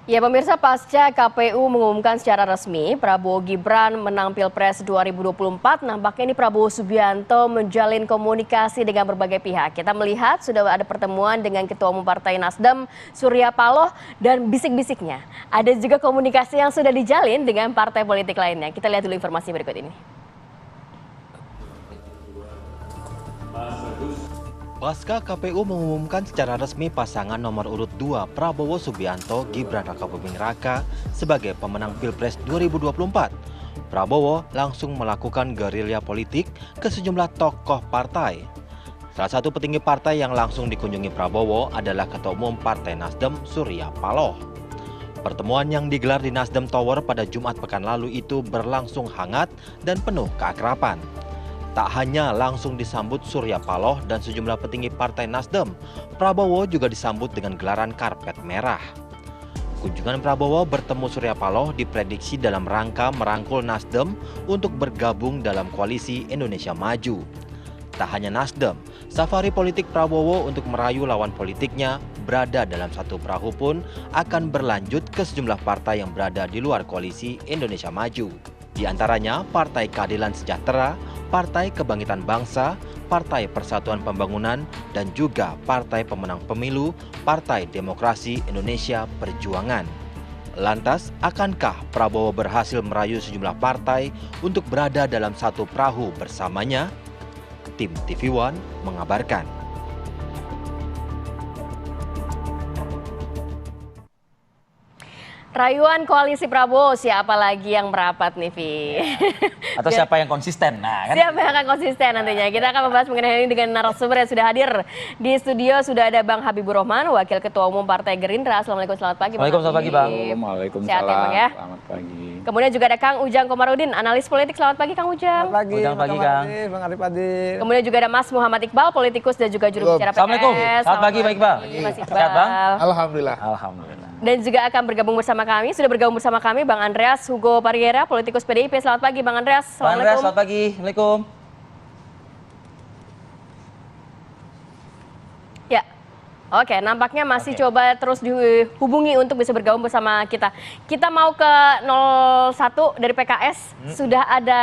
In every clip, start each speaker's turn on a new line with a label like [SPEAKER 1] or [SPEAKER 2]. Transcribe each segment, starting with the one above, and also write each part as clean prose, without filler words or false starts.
[SPEAKER 1] Ya pemirsa, pasca KPU mengumumkan secara resmi Prabowo Gibran menang Pilpres 2024, nampaknya ini Prabowo Subianto menjalin komunikasi dengan berbagai pihak. Kita melihat sudah ada pertemuan dengan Ketua Umum Partai Nasdem, Surya Paloh, dan bisik-bisiknya. Ada juga komunikasi yang sudah dijalin dengan partai politik lainnya. Kita lihat dulu informasi berikut ini.
[SPEAKER 2] Pasca KPU mengumumkan secara resmi pasangan nomor urut 2 Prabowo Subianto Gibran Rakabuming Raka sebagai pemenang Pilpres 2024. Prabowo langsung melakukan gerilya politik ke sejumlah tokoh partai. Salah satu petinggi partai yang langsung dikunjungi Prabowo adalah Ketua Umum Partai Nasdem Surya Paloh. Pertemuan yang digelar di Nasdem Tower pada Jumat pekan lalu itu berlangsung hangat dan penuh keakraban. Tak hanya langsung disambut Surya Paloh dan sejumlah petinggi Partai Nasdem, Prabowo juga disambut dengan gelaran karpet merah. Kunjungan Prabowo bertemu Surya Paloh diprediksi dalam rangka merangkul Nasdem untuk bergabung dalam koalisi Indonesia Maju. Tak hanya Nasdem, safari politik Prabowo untuk merayu lawan politiknya berada dalam satu perahu pun akan berlanjut ke sejumlah partai yang berada di luar koalisi Indonesia Maju. Di antaranya Partai Keadilan Sejahtera, Partai Kebangkitan Bangsa, Partai Persatuan Pembangunan, dan juga Partai Pemenang Pemilu, Partai Demokrasi Indonesia Perjuangan. Lantas, akankah Prabowo berhasil merayu sejumlah partai untuk berada dalam satu perahu bersamanya? Tim TV One mengabarkan.
[SPEAKER 1] Rayuan koalisi Prabowo, siapa lagi yang merapat nih, Vi?
[SPEAKER 3] Atau siapa yang konsisten? Nah, kan?
[SPEAKER 1] Siapa yang akan konsisten nantinya? Kita akan membahas mengenai ini dengan narasumber yang sudah hadir. Di studio sudah ada Bang Habibur Rahman, Wakil Ketua Umum Partai Gerindra. Assalamualaikum, selamat pagi.
[SPEAKER 3] Waalaikumsalam, selamat pagi, Bang.
[SPEAKER 4] Waalaikumsalam,
[SPEAKER 1] sehat ya, Bang, ya?
[SPEAKER 4] Selamat pagi.
[SPEAKER 1] Kemudian juga ada Kang Ujang Komarudin, analis politik. Selamat pagi, Kang Ujang.
[SPEAKER 4] Selamat pagi,
[SPEAKER 3] Ujang pagi, Kang.
[SPEAKER 4] Bang Arif Adil.
[SPEAKER 1] Kemudian juga ada Mas Muhammad Iqbal, politikus dan juga juru bicara PKS.
[SPEAKER 3] Assalamualaikum. Selamat pagi, Pak Iqbal.
[SPEAKER 1] Mas Iqbal.
[SPEAKER 3] Sehat, Bang?
[SPEAKER 4] Alhamdulillah.
[SPEAKER 3] Alhamdulillah.
[SPEAKER 1] Dan juga akan bergabung bersama kami, sudah bergabung bersama kami Bang Andreas Hugo Pariera, politikus PDIP. Selamat pagi, Bang Andreas.
[SPEAKER 3] Bang Andreas, selamat pagi. Assalamualaikum.
[SPEAKER 1] Ya, oke, nampaknya masih coba terus dihubungi untuk bisa bergabung bersama kita. Kita mau ke 01 dari PKS. Sudah ada,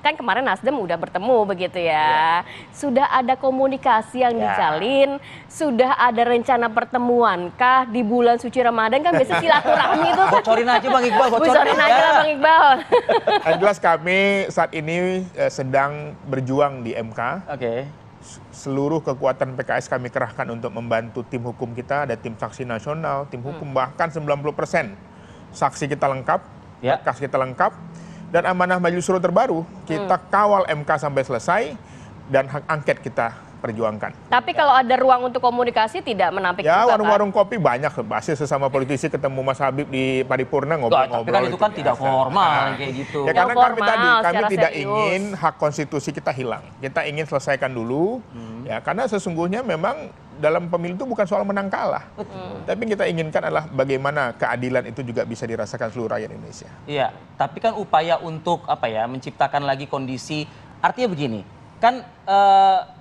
[SPEAKER 1] kan kemarin Nasdem udah bertemu begitu ya. Sudah ada komunikasi yang dijalin, sudah ada rencana pertemuan kah di bulan suci Ramadan, kan biasa silaturahmi itu.
[SPEAKER 3] Bocorin aja, Bang Iqbal.
[SPEAKER 1] Bocorin aja lah, Bang Iqbal.
[SPEAKER 4] Yang jelas kami saat ini sedang berjuang di MK.
[SPEAKER 3] Oke.
[SPEAKER 4] Seluruh kekuatan PKS kami kerahkan untuk membantu tim hukum kita, ada tim saksi nasional, tim hukum bahkan 90% saksi kita lengkap, berkas kita lengkap, dan amanah Majelis Syuro terbaru kita kawal MK sampai selesai dan hak angket kita perjuangkan.
[SPEAKER 1] Tapi kalau ada ruang untuk komunikasi tidak menampik
[SPEAKER 4] Ya,
[SPEAKER 1] juga,
[SPEAKER 4] warung-warung kopi banyak, pasti sesama politisi ketemu Mas Habib di Paripurna ngobrol-ngobrol.
[SPEAKER 3] Tapi kan itu kan tidak formal kayak gitu.
[SPEAKER 4] Ya
[SPEAKER 1] Yang
[SPEAKER 4] karena kami
[SPEAKER 1] formal,
[SPEAKER 4] tadi, kami
[SPEAKER 1] secara
[SPEAKER 4] tidak
[SPEAKER 1] serius.
[SPEAKER 4] ingin hak konstitusi kita hilang. Kita ingin selesaikan dulu, ya karena sesungguhnya memang dalam pemilu itu bukan soal menang kalah. Tapi kita inginkan adalah bagaimana keadilan itu juga bisa dirasakan seluruh rakyat Indonesia.
[SPEAKER 3] Iya, tapi kan upaya untuk apa ya, menciptakan lagi kondisi, artinya begini, kan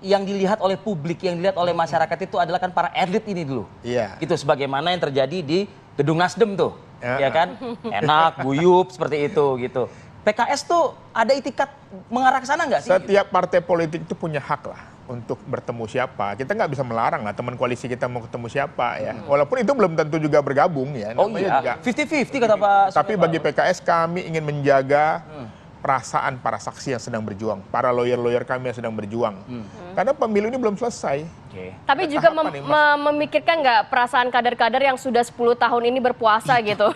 [SPEAKER 3] yang dilihat oleh publik, yang dilihat oleh masyarakat itu adalah kan para elit ini dulu.
[SPEAKER 4] Iya.
[SPEAKER 3] Gitu, sebagaimana yang terjadi di Gedung Nasdem tuh,
[SPEAKER 4] Ya.
[SPEAKER 3] ya kan? Enak, guyup, seperti itu gitu. PKS tuh ada itikat mengarah ke sana nggak sih?
[SPEAKER 4] Setiap partai politik itu punya hak lah untuk bertemu siapa. Kita nggak bisa melarang lah teman koalisi kita mau ketemu siapa ya. Walaupun itu belum tentu juga bergabung ya.
[SPEAKER 3] Oh
[SPEAKER 4] namanya juga.
[SPEAKER 3] iya, 50-50 kata Pak.
[SPEAKER 4] Tapi bagi PKS kami ingin menjaga perasaan para saksi yang sedang berjuang, para lawyer-lawyer kami yang sedang berjuang. Karena pemilu ini belum selesai.
[SPEAKER 1] Tapi juga
[SPEAKER 4] tahapan nih, Mas.
[SPEAKER 1] memikirkan nggak perasaan kader-kader yang sudah 10 tahun ini berpuasa gitu.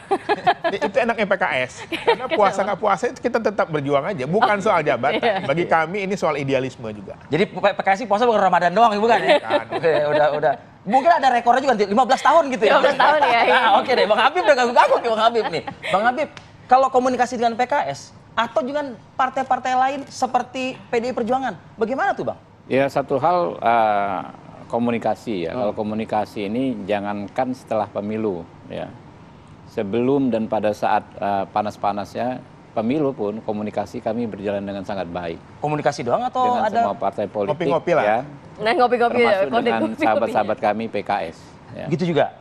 [SPEAKER 4] Itu enaknya PKS. Karena puasa nggak puasa itu kita tetap berjuang aja. Bukan soal jabatan. Bagi kami ini soal idealisme juga.
[SPEAKER 3] Jadi PKS puasa bukan Ramadan doang, bukan ya?
[SPEAKER 4] Bukan.
[SPEAKER 3] Oke, udah. Mungkin ada rekornya juga 15 tahun gitu ya.
[SPEAKER 1] 15 tahun ya.
[SPEAKER 3] Nah, oke deh, Bang Habib udah ganggu-ganggu nih Bang Habib nih. Bang Habib, kalau komunikasi dengan PKS atau dengan partai-partai lain seperti PDI Perjuangan, bagaimana tuh Bang?
[SPEAKER 5] Ya, satu hal komunikasi ya. Kalau komunikasi ini jangankan setelah pemilu ya. Sebelum dan pada saat panas-panasnya pemilu pun komunikasi kami berjalan dengan sangat baik.
[SPEAKER 3] Komunikasi doang atau
[SPEAKER 5] Dengan
[SPEAKER 3] ada
[SPEAKER 5] semua partai politik
[SPEAKER 4] Ngopi-ngopi lah.
[SPEAKER 5] ya.
[SPEAKER 1] Nah, ngopi-ngopi ya.
[SPEAKER 5] Termasuk dengan sahabat-sahabat kami PKS. Ya.
[SPEAKER 3] gitu juga?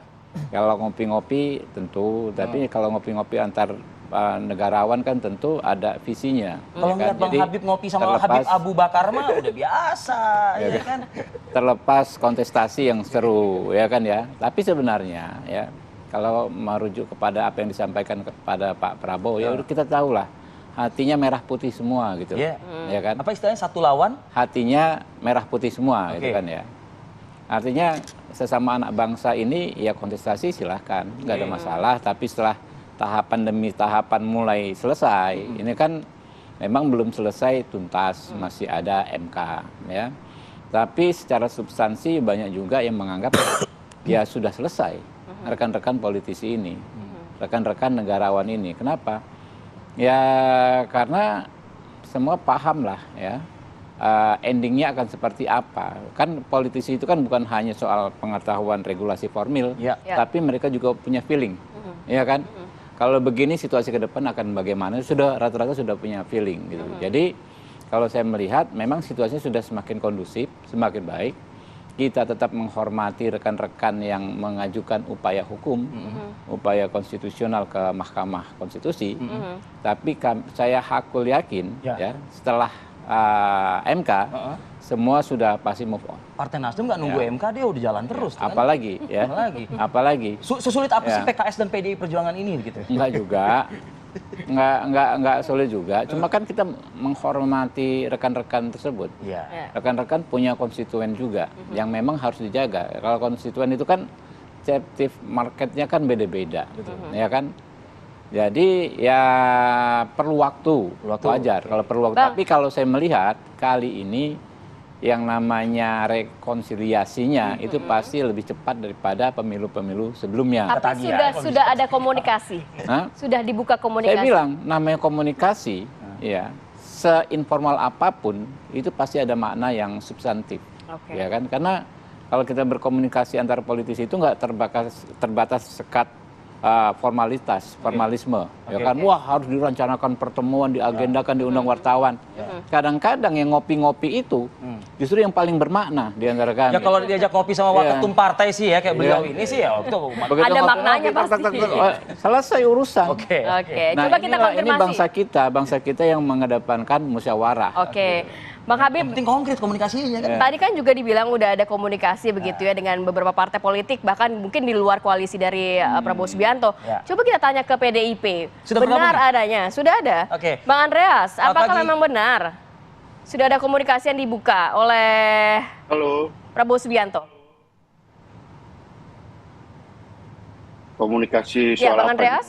[SPEAKER 5] Kalau ngopi-ngopi tentu, tapi kalau ngopi-ngopi antar negarawan kan tentu ada visinya.
[SPEAKER 3] Kalau
[SPEAKER 5] ya kan?
[SPEAKER 3] ngeliat Bang
[SPEAKER 5] Jadi,
[SPEAKER 3] Habib ngopi sama Habib Abu Bakar mah udah biasa, ya kan?
[SPEAKER 5] terlepas kontestasi yang seru, ya kan ya. Tapi sebenarnya ya kalau merujuk kepada apa yang disampaikan kepada Pak Prabowo, ya udah kita tahulah hatinya merah putih semua gitu,
[SPEAKER 3] Iya.
[SPEAKER 5] ya kan.
[SPEAKER 3] Apa istilahnya satu lawan?
[SPEAKER 5] Hatinya merah putih semua, gitu
[SPEAKER 3] Oke.
[SPEAKER 5] kan ya. Artinya sesama anak bangsa ini ya kontestasi silahkan, nggak ada masalah. Tapi setelah tahapan demi tahapan mulai selesai, ini kan memang belum selesai tuntas, masih ada MK, ya. Tapi secara substansi banyak juga yang menganggap ya sudah selesai rekan-rekan politisi ini, rekan-rekan negarawan ini. Kenapa? Ya karena semua paham lah ya. Endingnya akan seperti apa. Kan politisi itu kan bukan hanya soal pengetahuan regulasi formil,
[SPEAKER 3] Ya.
[SPEAKER 5] tapi mereka juga punya feeling, ya kan? Kalau begini situasi ke depan akan bagaimana? Sudah rata-rata sudah punya feeling gitu. Jadi kalau saya melihat memang situasinya sudah semakin kondusif, semakin baik. Kita tetap menghormati rekan-rekan yang mengajukan upaya hukum, upaya konstitusional ke Mahkamah Konstitusi. Tapi saya hakul yakin ya setelah MK semua sudah pasti move on.
[SPEAKER 3] Partai Nasdem nggak nunggu MK, dia udah jalan terus. Kan?
[SPEAKER 5] Apalagi ya? Apalagi?
[SPEAKER 3] Sesulit apa sih PKS dan PDI Perjuangan ini gitu?
[SPEAKER 5] Enggak juga. Enggak sulit juga. Cuma kan kita menghormati rekan-rekan tersebut.
[SPEAKER 3] Iya.
[SPEAKER 5] Rekan-rekan punya konstituen juga yang memang harus dijaga. Kalau konstituen itu kan captive marketnya kan beda-beda, ya kan? Jadi ya perlu waktu. Wajar kalau perlu waktu.
[SPEAKER 1] Bang.
[SPEAKER 5] Tapi kalau saya melihat kali ini yang namanya rekonsiliasinya itu pasti lebih cepat daripada pemilu-pemilu sebelumnya.
[SPEAKER 1] Tapi sudah ada komunikasi.
[SPEAKER 5] Hah?
[SPEAKER 1] Sudah dibuka komunikasi.
[SPEAKER 5] Saya bilang namanya komunikasi, ya seinformal apapun itu pasti ada makna yang substantif,
[SPEAKER 1] Oke.
[SPEAKER 5] ya kan? Karena kalau kita berkomunikasi antar politisi itu nggak terbatas sekat formalisme, ya kan? Wah harus direncanakan pertemuan, diagendakan, diundang wartawan. Kadang-kadang yang ngopi-ngopi itu justru yang paling bermakna di antara kami.
[SPEAKER 3] Ya kalau diajak kopi sama waketum partai sih ya kayak beliau ini sih ya itu
[SPEAKER 5] Begitu
[SPEAKER 1] Ada
[SPEAKER 5] ngopi,
[SPEAKER 1] maknanya pasti.
[SPEAKER 5] selesai urusan.
[SPEAKER 3] Oke.
[SPEAKER 1] Oke,
[SPEAKER 5] Nah,
[SPEAKER 1] coba kita
[SPEAKER 5] inilah- ini
[SPEAKER 1] konfirmasi.
[SPEAKER 5] bangsa kita yang mengedepankan musyawarah.
[SPEAKER 1] Oke. Bang Habib,
[SPEAKER 3] Yang penting konkret komunikasinya kan.
[SPEAKER 1] tadi kan juga dibilang udah ada komunikasi begitu ya dengan beberapa partai politik, bahkan mungkin di luar koalisi dari Prabowo Subianto.
[SPEAKER 3] Ya.
[SPEAKER 1] Coba kita tanya ke PDIP.
[SPEAKER 3] Sudah
[SPEAKER 1] benar
[SPEAKER 3] bergabung?
[SPEAKER 1] adanya? Sudah ada.
[SPEAKER 3] Oke.
[SPEAKER 1] Bang Andreas,
[SPEAKER 3] Selamat
[SPEAKER 1] apakah
[SPEAKER 3] pagi.
[SPEAKER 1] memang benar sudah ada komunikasi yang dibuka oleh
[SPEAKER 6] Halo,
[SPEAKER 1] Prabowo Subianto?
[SPEAKER 6] komunikasi
[SPEAKER 1] Ya,
[SPEAKER 6] soal
[SPEAKER 1] Bang
[SPEAKER 6] apa?
[SPEAKER 1] Andreas?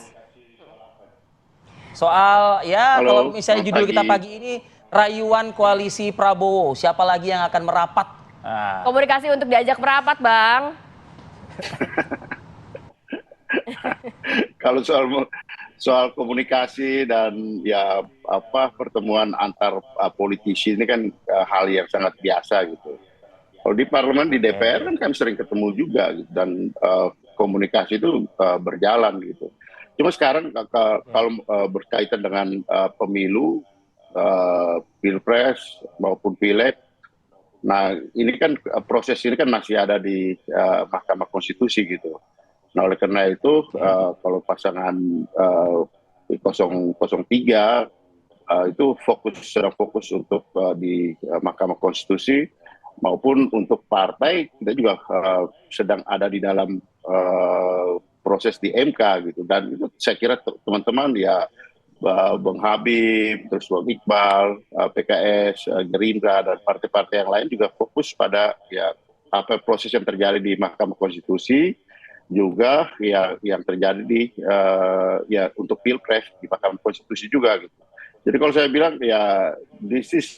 [SPEAKER 3] Soal ya
[SPEAKER 6] Halo,
[SPEAKER 3] kalau misalnya
[SPEAKER 6] selamat
[SPEAKER 3] judul kita
[SPEAKER 6] pagi.
[SPEAKER 3] pagi ini rayuan koalisi Prabowo, siapa lagi yang akan merapat? Nah,
[SPEAKER 1] Komunikasi untuk diajak merapat, Bang.
[SPEAKER 6] Kalau soal komunikasi dan ya apa pertemuan antar politisi ini kan hal yang sangat biasa gitu. Kalau di parlemen di DPR kan kami sering ketemu juga gitu, dan komunikasi itu berjalan gitu. Cuma sekarang kalau berkaitan dengan pemilu, pilpres maupun pileg, nah ini kan proses ini kan masih ada di Mahkamah Konstitusi gitu. Nah oleh karena itu kalau pasangan 003 itu sedang fokus untuk di Mahkamah Konstitusi maupun untuk partai kita juga sedang ada di dalam proses di MK gitu, dan itu saya kira teman-teman ya Bang Habib, terus Bang Iqbal, PKS, Gerindra dan partai-partai yang lain juga fokus pada ya apa proses yang terjadi di Mahkamah Konstitusi, juga ya yang terjadi di ya untuk pilpres di Mahkamah Konstitusi juga gitu. Jadi kalau saya bilang ya this is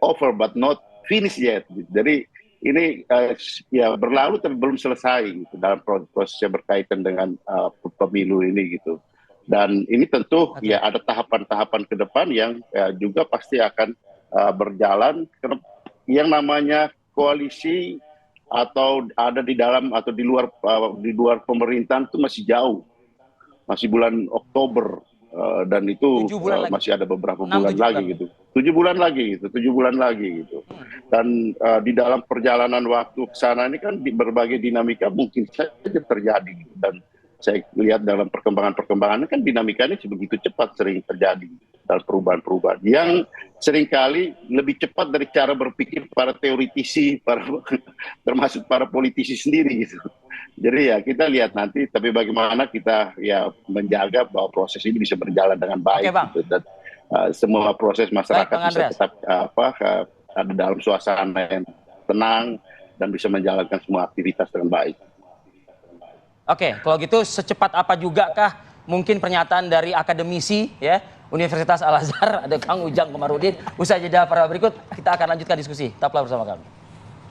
[SPEAKER 6] over but not finished yet. Gitu. Jadi ini ya berlalu tapi belum selesai gitu dalam proses yang berkaitan dengan pemilu ini gitu. Dan ini tentu ya ada tahapan-tahapan ke depan yang juga pasti akan berjalan. Yang namanya koalisi atau ada di dalam atau di luar pemerintahan itu masih jauh, masih bulan Oktober dan itu masih ada beberapa bulan lagi gitu. 7 bulan lagi gitu, 7 bulan lagi gitu. Dan di dalam perjalanan waktu ke sana ini kan di berbagai dinamika mungkin saja terjadi gitu. Dan saya lihat dalam perkembangan-perkembangannya kan dinamika ini sebegitu cepat sering terjadi dalam perubahan-perubahan yang seringkali lebih cepat dari cara berpikir para teoritisi, termasuk para politisi sendiri gitu. Jadi ya kita lihat nanti, tapi bagaimana kita ya menjaga bahwa proses ini bisa berjalan dengan baik.
[SPEAKER 3] Oke, Bang.
[SPEAKER 6] Gitu. Dan semua proses masyarakat
[SPEAKER 3] Baik, Bang
[SPEAKER 6] bisa
[SPEAKER 3] Andreas.
[SPEAKER 6] tetap ada dalam suasana yang tenang dan bisa menjalankan semua aktivitas dengan baik.
[SPEAKER 3] Oke, kalau gitu secepat apa juga kah mungkin pernyataan dari akademisi ya Universitas Al Azhar ada Kang Ujang Komarudin. Usai jeda para berikut kita akan lanjutkan diskusi. Tetaplah bersama kami.